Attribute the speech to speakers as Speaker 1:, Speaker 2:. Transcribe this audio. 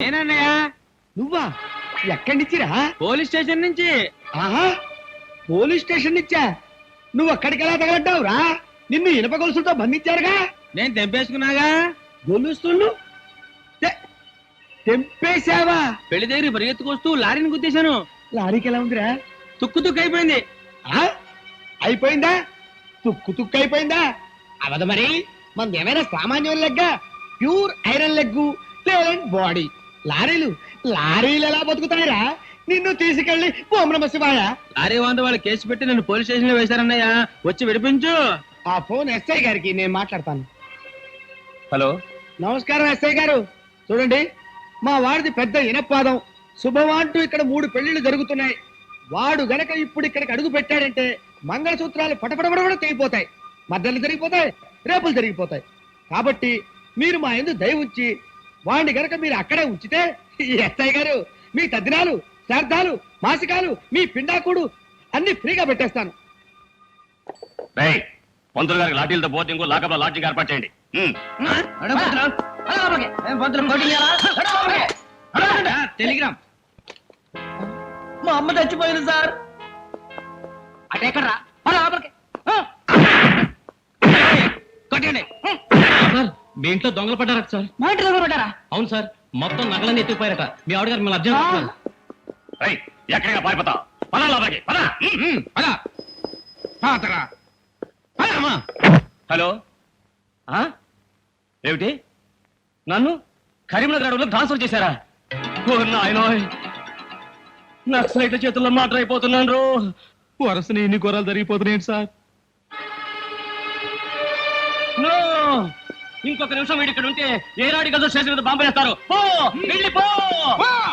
Speaker 1: నేనన్నయ్య.
Speaker 2: నువ్వా? ఎక్కడి నుంచిరా?
Speaker 1: Police station నుంచి.
Speaker 2: ఆహా, పోలీస్ స్టేషన్ నుంచా? నువ్వు అక్కడికి ఎలా తగలడ్డావురా? నిన్ను ఇనప గొలుసులతో బంధించారుగా.
Speaker 1: నేను తెంపేసుకున్నాగా.
Speaker 2: గొలుసులు తెంపేశావా?
Speaker 1: పెళ్లి దగ్గర పరిగెత్తుకొస్తూ లారీని గుద్దేశాను.
Speaker 2: లారీకి ఎలా ఉందిరా?
Speaker 1: తుక్కు తుక్కు అయిపోయింది.
Speaker 2: ఆ? అయిపోయిందా? తుక్కు తుక్కు అయిపోయిందా? అవదు మరి. మనది ఏమైనా సామాన్యం లెగ్గా? ప్యూర్ ఐరన్ లెగ్గు, లేదంటే బాడీ. లారీలు ఎలా బతుకుతాయిరా? నిన్ను తీసుకెళ్లి ఓం నమ శివాయ.
Speaker 1: లారీ వాంత వాళ్ళు కేసు పెట్టి నన్ను పోలీస్ స్టేషన్ లో వేశారన్నయ్య. వచ్చి విడిపించు.
Speaker 2: ఆ ఫోన్ ఎస్ఐ గారికి నేను మాట్లాడతాను.
Speaker 1: హలో,
Speaker 2: నమస్కారం ఎస్ఐ గారు. చూడండి, మా వాడిది పెద్ద ఇనపాదం. శుభవాంటూ ఇక్కడ 3 పెళ్లిళ్ళు జరుగుతున్నాయి. వాడు గనక ఇప్పుడు ఇక్కడికి అడుగు పెట్టాడంటే మంగళసూత్రాలు పటపడబడ తెగిపోతాయి, మద్దలు జరిగిపోతాయి, రేపులు జరిగిపోతాయి. కాబట్టి మీరు మా యందు దయ ఉంచి వాడిని గనక మీరు అక్కడే ఉంచితే ఎస్ఐ గారు మీ తద్దినాలు, శ్రాద్ధాలు, మాసికాలు, మీ పిండాకుడు అన్ని ఫ్రీగా పెట్టేస్తాను.
Speaker 3: పంతులు గారికి లాఠీలతో పోతే ఇంకో లాకప్ లో లాడ్జింగ్ ఏర్పాటు చేయండి.
Speaker 1: టెలిగ్రామ్.
Speaker 4: మా అమ్మ చచ్చిపోయింది సార్.
Speaker 1: అటెక్కడ్రా? కొట్టండి.
Speaker 4: మీ ఇంట్లో దొంగలు పడ్డారట సార్.
Speaker 1: మా ఇంటి దగ్గర పడ్డారా?
Speaker 4: అవును సార్, మొత్తం నగలన్నీ ఎత్తుకుపోయారట. మీ ఆవిడ గారు మిమ్మల్ని అర్జెంట్.
Speaker 3: ఎక్కడిగా పారిపోతా? పదా లోపలికి పదా. హలో, ఏమిటి? నన్ను కరీంనగర్ అడవులో ట్రాన్స్ఫర్ చేశారా? నాయనోయ్, నక్సలైట్ల చేతుల్లో మాటర్ అయిపోతున్నాను రో.
Speaker 4: వరుసని ఎన్ని ఘోరాలు జరిగిపోతున్నాయి సార్.
Speaker 3: నో, ఇంకొక నిమిషం వీడి ఇక్కడ ఉంటే ఏనాడి గదో స్టేషన్ మీద బాంబు వేస్తారు. పో, వెళ్ళి పో.